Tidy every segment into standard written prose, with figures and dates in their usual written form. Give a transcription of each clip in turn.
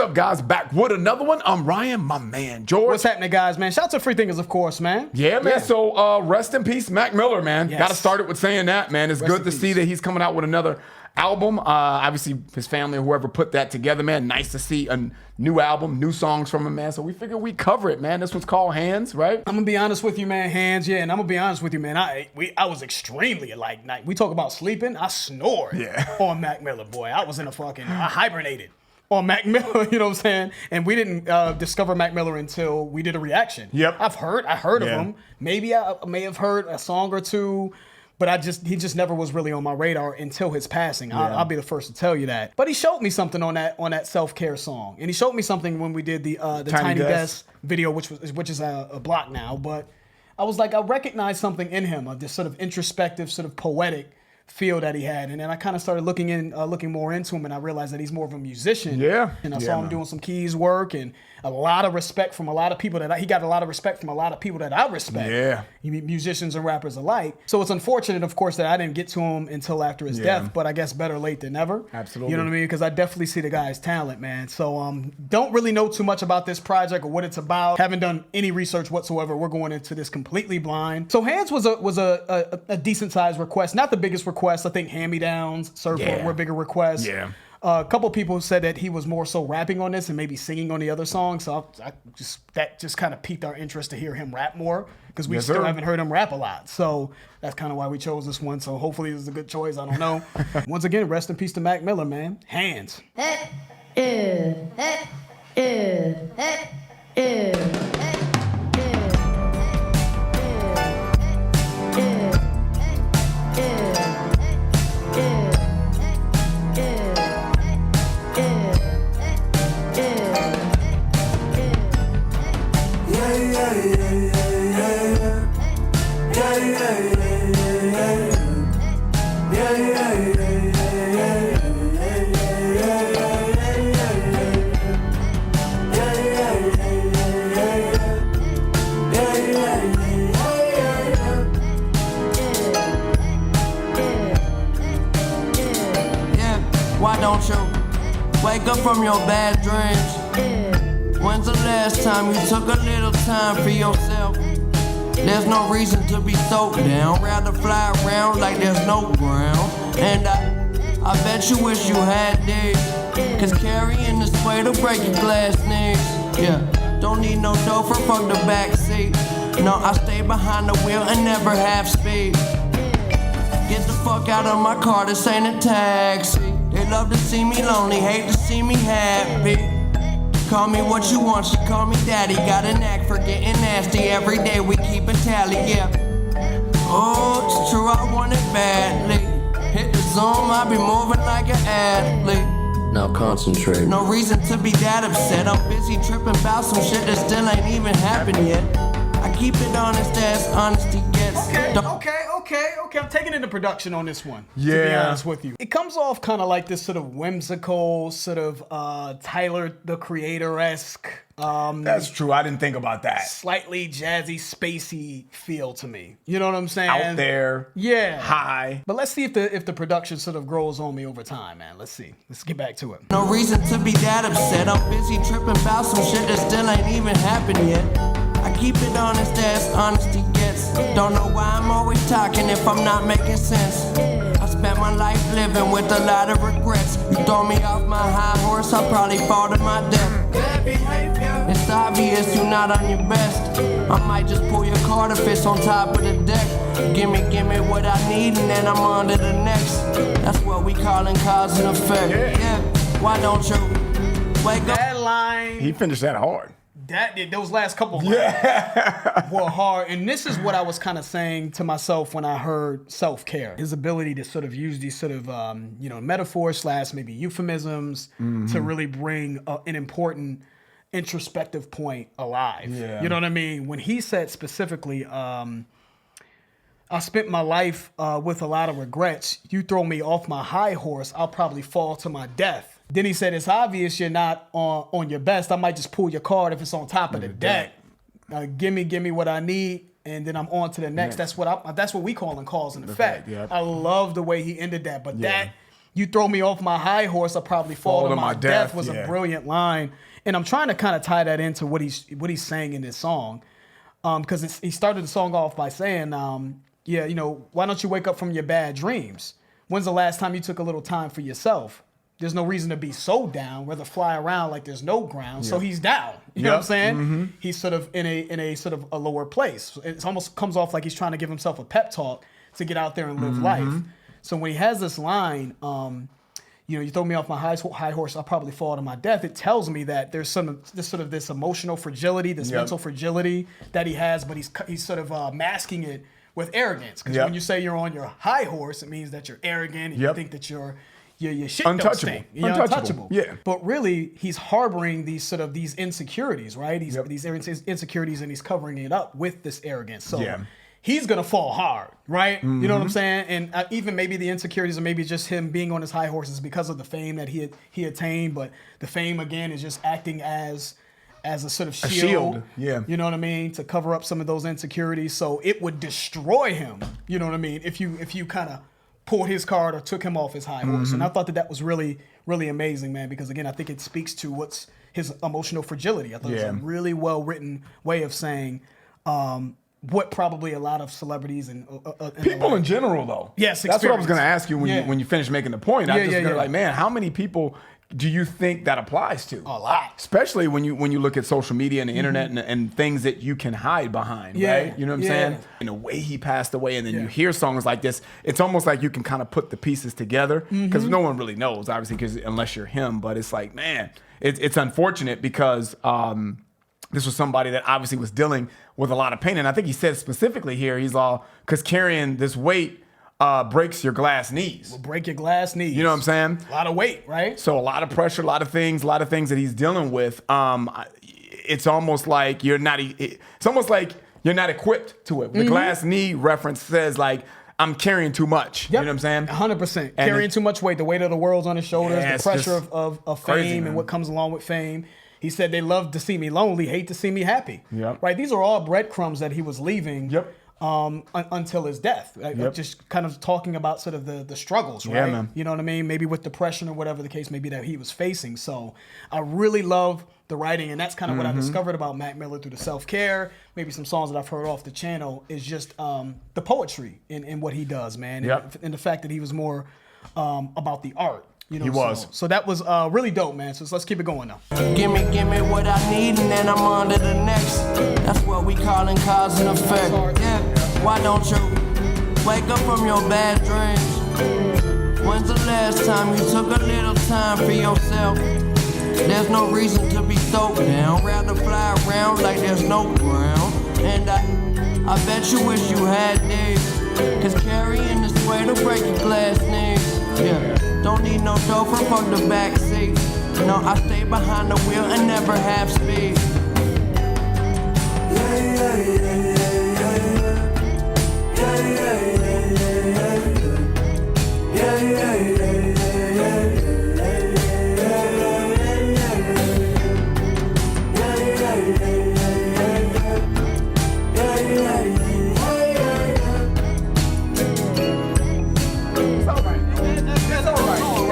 up, guys? Back with another one. I'm Ryan, my man, George. What's happening, guys, man? Shout out to Free Thinkers, of course, man. Yeah, man. So rest in peace, Mac Miller, man. Yes. Got to start it with saying that, man. It's Rest good in to peace. see that he's coming out with another album. Obviously, his family or whoever put that together, man. Nice to see a new album, new songs from him, man. So we figured we'd cover it, man. This one's called Hands, right? I'm gonna be honest with you, man. Hands, yeah, and I'm gonna be honest with you, man. I was extremely like night. We talk about sleeping. I snored on Mac Miller, boy. I was in I hibernated on Mac Miller. You know what I'm saying? And we didn't discover Mac Miller until we did a reaction. Yep. I heard of him. Maybe I may have heard a song or two. But he just never was really on my radar until his passing. Yeah. I'll be the first to tell you that. But he showed me something on that self-care song, and he showed me something when we did the Tiny Desk video, which is a block now. But I was like, I recognized something in him, of this sort of introspective, sort of poetic feel that he had, and then I kind of started looking more into him, and I realized that he's more of a musician. Yeah, and I saw him doing some keys work, and a lot of respect from a lot of people he got a lot of respect from a lot of people that I respect. Yeah, musicians and rappers alike. So it's unfortunate, of course, that I didn't get to him until after his death. But I guess better late than never. Absolutely. You know what I mean? Because I definitely see the guy's talent, man. So don't really know too much about this project or what it's about. Haven't done any research whatsoever. We're going into this completely blind. So Hands was a decent sized request, not the biggest request. I think Hand Me Downs, Surfboard were bigger requests. Yeah. A couple people said that he was more so rapping on this and maybe singing on the other songs. So that just kind of piqued our interest to hear him rap more, because we still haven't heard him rap a lot. So that's kind of why we chose this one. So hopefully this is a good choice. I don't know. Once again, rest in peace to Mac Miller, man. Hands. Why don't you wake up from your bad dreams? When's the last time you took a little time for yourself? There's no reason to be so down. Rather fly around like there's no ground. And I bet you wish you had these, cause carrying this weight will break your glass knees. Yeah, don't need no chauffeur, fuck the backseat. No, I stay behind the wheel and never half speed. Get the fuck out of my car, this ain't a taxi. They love to see me lonely, hate to see me happy. Call me what you want, she call me daddy. Got a knack for getting nasty, every day we keep a tally, yeah. Oh, it's true, I want it badly. Hit the Zoom, I be moving like an athlete. Now concentrate. No reason to be that upset, I'm busy tripping about some shit that still ain't even happened yet. I keep it honest as honesty gets. Okay. I'm taking into production on this one. Yeah. To be honest with you, it comes off kind of like this sort of whimsical, sort of Tyler the Creator-esque. That's true. I didn't think about that. Slightly jazzy, spacey feel to me. You know what I'm saying? Out there. Yeah. High. But let's see if the production sort of grows on me over time, man. Let's see. Let's get back to it. No reason to be that upset, I'm busy tripping about some shit that still ain't even happened yet. I keep it honest as honesty gets. Don't know why I'm always talking if I'm not making sense. I spent my life living with a lot of regrets. You throw me off my high horse, I'll probably fall to my death. It's obvious you're not on your best. I might just pull your card if it's on top of the deck. Give me what I need and then I'm on to the next. That's what we calling cause and effect. Yeah, why don't you wake up? That line. He finished that hard. Those last couple of lines were hard. And this is what I was kind of saying to myself when I heard self-care. His ability to sort of use these sort of, metaphors / maybe euphemisms to really bring an important introspective point alive. Yeah. You know what I mean? When he said specifically, I spent my life with a lot of regrets. You throw me off my high horse, I'll probably fall to my death. Then he said, it's obvious you're not on your best. I might just pull your card if it's on top of the deck. Give me what I need, and then I'm on to the next. That's what we call in cause and effect. I love the way he ended that. But you throw me off my high horse, I'll probably fall to my death was a brilliant line. And I'm trying to kind of tie that into what he's saying in this song. Because he started the song off by saying, yeah, you know, why don't you wake up from your bad dreams? When's the last time you took a little time for yourself? There's no reason to be so down, rather fly around like there's no ground. So he's down. You know what I'm saying? He's sort of in a sort of a lower place. It almost comes off like he's trying to give himself a pep talk to get out there and live life. So when he has this line, you know, you throw me off my high horse, I'll probably fall to my death. It tells me that there's this emotional fragility, this mental fragility that he has, but he's sort of masking it with arrogance. Because when you say you're on your high horse, it means that you're arrogant and you think that your shit untouchable. Don't stink. You're untouchable. Yeah. But really, he's harboring these insecurities, right? These insecurities, and he's covering it up with this arrogance. So he's gonna fall hard, right? You know what I'm saying? And even maybe the insecurities, or maybe just him being on his high horses because of the fame that he attained. But the fame again is just acting as a sort of shield. Yeah. You know what I mean? To cover up some of those insecurities. So it would destroy him. You know what I mean? If you kind of pulled his card or took him off his high horse. And I thought that was really, really amazing, man, because again, I think it speaks to what's his emotional fragility. I thought it was a really well-written way of saying what probably a lot of celebrities and people in general, though. Yes, that's what I was going to ask you when you finish making the point. I just like, man, how many people do you think that applies to? A lot. Especially when you look at social media and the internet and things that you can hide behind, right? You know what I'm saying? And the way he passed away, and then you hear songs like this, it's almost like you can kind of put the pieces together, because no one really knows, obviously, unless you're him. But it's like, man, it's unfortunate because this was somebody that obviously was dealing with a lot of pain. And I think he said specifically here, he's all, because carrying this weight breaks your glass knees. Will break your glass knees. You know what I'm saying? A lot of weight, right? So a lot of pressure, a lot of things that he's dealing with. It's almost like you're not. It's almost like you're not equipped to it. The glass knee reference says like, I'm carrying too much. You know what I'm saying? 100%. Carrying too much weight. The weight of the world's on his shoulders. The pressure of crazy, fame and what comes along with fame. He said they love to see me lonely, hate to see me happy. Right? These are all breadcrumbs that he was leaving. Until his death. Just kind of talking about sort of the struggles, right? Man. You know what I mean? Maybe with depression or whatever the case may be that he was facing. So I really love the writing, and that's kind of what I discovered about Mac Miller through the self-care, maybe some songs that I've heard off the channel, is just the poetry in what he does, man. And the fact that he was more about the art. You know, he was. So that was really dope, man. So let's keep it going now. Give me what I need, and then I'm on to the next. That's what we calling cause and effect. Yeah, why don't you wake up from your bad dreams? When's the last time you took a little time for yourself? There's no reason to be so down. Rather fly around like there's no ground. And I bet you wish you had days. Cause carrying this weight will break your glass knees. Yeah. Don't need no chauffeur, fuck the backseat. No, I stay behind the wheel and never have speed.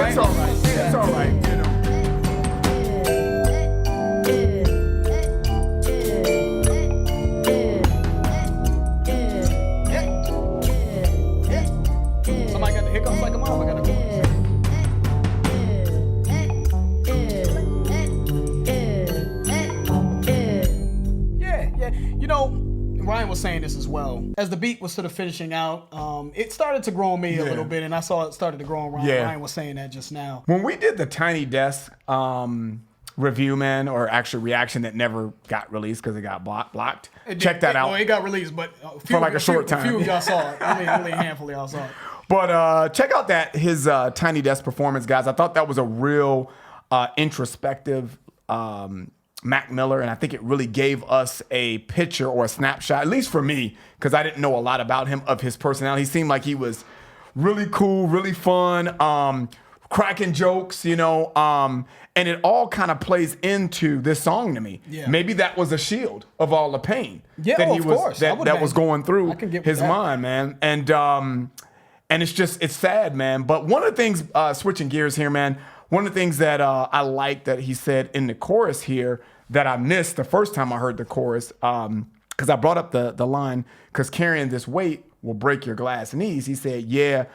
It's all right. You know. Somebody got the hiccups like a mom. I gotta go. Yeah. You know, Ryan was saying this as well. As the beat was sort of finishing out, it started to grow on me a little bit, and I saw it started to grow on Ryan. Ryan was saying that just now. When we did the Tiny Desk review, man, or actually reaction that never got released because it got blocked. Check that out. Well, it got released, but for like a short time. A few of y'all saw it. I mean, only a handful of y'all saw it. But check out his Tiny Desk performance, guys. I thought that was a real introspective Mac Miller, and I think it really gave us a picture or a snapshot, at least for me, because I didn't know a lot about him, of his personality. He seemed like he was really cool, really fun, cracking jokes, you know, and it all kind of plays into this song to me. Yeah. Maybe that was a shield of all the pain that he was, that was going through his mind, man. And it's sad, man. But one of the things, switching gears here, man, one of the things that I like that he said in the chorus here that I missed the first time I heard the chorus, because I brought up the line, because carrying this weight will break your glass knees. He said, yeah,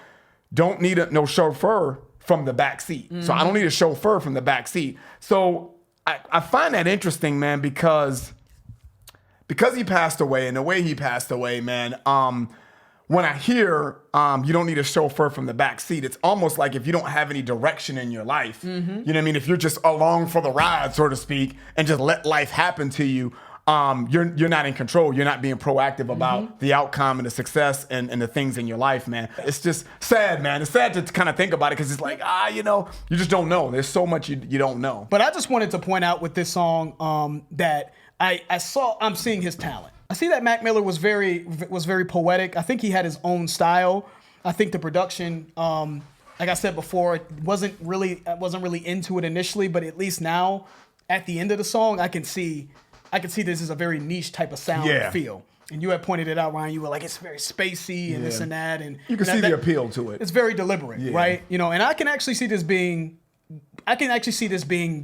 don't need no chauffeur from the back seat. So I don't need a chauffeur from the back seat. So I find that interesting, man, because he passed away and the way he passed away, man, when I hear you don't need a chauffeur from the back seat, it's almost like if you don't have any direction in your life, you know what I mean? If you're just along for the ride, so to speak, and just let life happen to you, you're not in control. You're not being proactive about the outcome and the success and the things in your life, man. It's just sad, man. It's sad to kind of think about it because it's like, you just don't know. There's so much you don't know. But I just wanted to point out with this song that I'm seeing his talent. I see that Mac Miller was very poetic. I think he had his own style. I think the production, like I said before, I wasn't really into it initially, but at least now, at the end of the song, I can see this is a very niche type of sound and feel. And you had pointed it out, Ryan. You were like, it's very spacey and this and that, and you can see the appeal to it. It's very deliberate, right? And I can actually see this being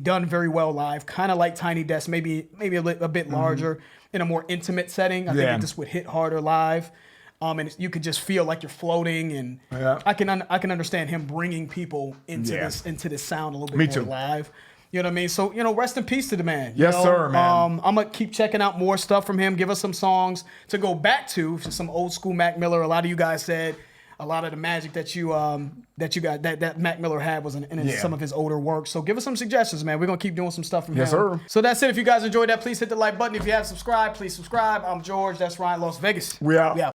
done very well live, kind of like Tiny Desk, maybe a bit larger in a more intimate setting. I think this would hit harder live, and you could just feel like you're floating. And I can understand him bringing people into this sound a little bit more live. You know what I mean? So, rest in peace to the man. Yes, sir, man. I'm going to keep checking out more stuff from him. Give us some songs to go back to some old school Mac Miller. A lot of you guys said a lot of the magic that that Mac Miller had was in some of his older work. So give us some suggestions, man. We're going to keep doing some stuff from him. Yes, sir. So that's it. If you guys enjoyed that, please hit the like button. If you haven't subscribed, please subscribe. I'm George. That's Ryan, Las Vegas. We out.